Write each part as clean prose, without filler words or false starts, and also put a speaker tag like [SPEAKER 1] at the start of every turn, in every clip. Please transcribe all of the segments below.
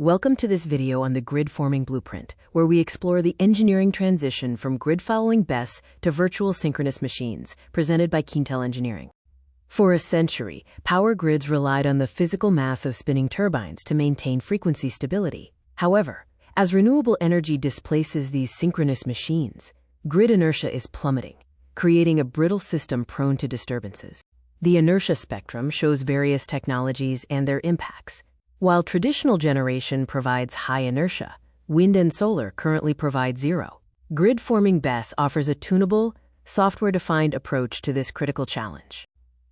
[SPEAKER 1] Welcome to this video on the grid forming blueprint, where we explore the engineering transition from grid-following BESS to virtual synchronous machines, presented by Keentel Engineering. For a century, power grids relied on the physical mass of spinning turbines to maintain frequency stability. However, as renewable energy displaces these synchronous machines, grid inertia is plummeting, creating a brittle system prone to disturbances. The inertia spectrum shows various technologies and their impacts. While traditional generation provides high inertia, wind and solar currently provide zero. Grid-forming BESS offers a tunable, software-defined approach to this critical challenge.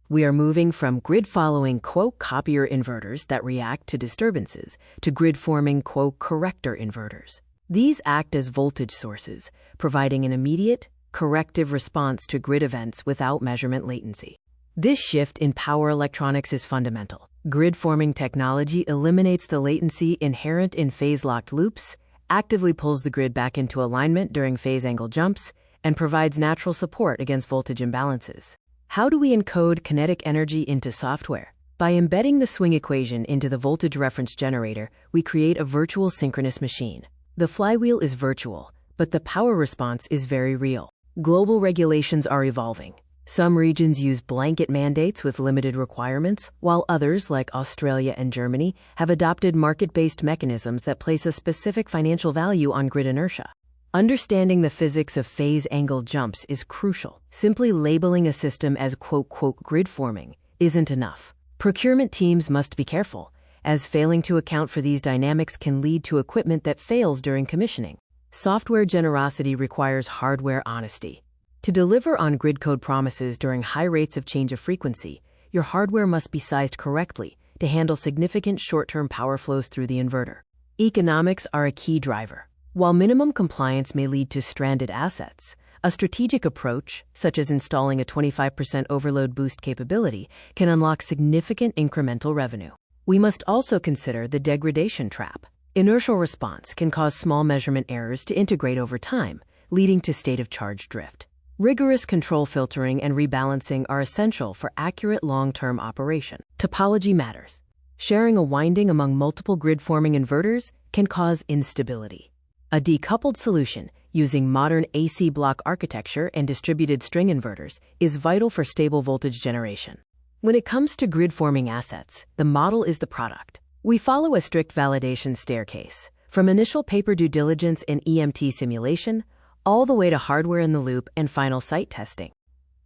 [SPEAKER 1] We are moving from grid-following "copier inverters" that react to disturbances to grid-forming "corrector inverters." These act as voltage sources, providing an immediate, corrective response to grid events without measurement latency. This shift in power electronics is fundamental. Grid-forming technology eliminates the latency inherent in phase-locked loops, actively pulls the grid back into alignment during phase angle jumps, and provides natural support against voltage imbalances. How do we encode kinetic energy into software? By embedding the swing equation into the voltage reference generator, we create a virtual synchronous machine. The flywheel is virtual, but the power response is very real. Global regulations are evolving. Some regions use blanket mandates with limited requirements, while others, like Australia and Germany, have adopted market-based mechanisms that place a specific financial value on grid inertia. Understanding the physics of phase angle jumps is crucial. Simply labeling a system as "grid forming" isn't enough. Procurement teams must be careful, as failing to account for these dynamics can lead to equipment that fails during commissioning. Software generosity requires hardware honesty. To deliver on grid code promises during high rates of change of frequency, your hardware must be sized correctly to handle significant short-term power flows through the inverter. Economics are a key driver. While minimum compliance may lead to stranded assets, a strategic approach, such as installing a 25% overload boost capability, can unlock significant incremental revenue. We must also consider the degradation trap. Inertial response can cause small measurement errors to integrate over time, leading to state of charge drift. Rigorous control filtering and rebalancing are essential for accurate long-term operation. Topology matters. Sharing a winding among multiple grid-forming inverters can cause instability. A decoupled solution, using modern AC block architecture and distributed string inverters, is vital for stable voltage generation. When it comes to grid-forming assets, the model is the product. We follow a strict validation staircase, from initial paper due diligence and EMT simulation, all the way to hardware in the loop and final site testing.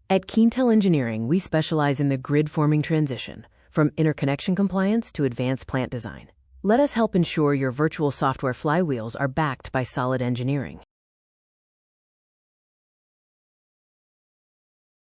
[SPEAKER 1] At Keentel Engineering, we specialize in the grid-forming transition, from interconnection compliance to advanced plant design. Let us help ensure your virtual software flywheels are backed by solid engineering.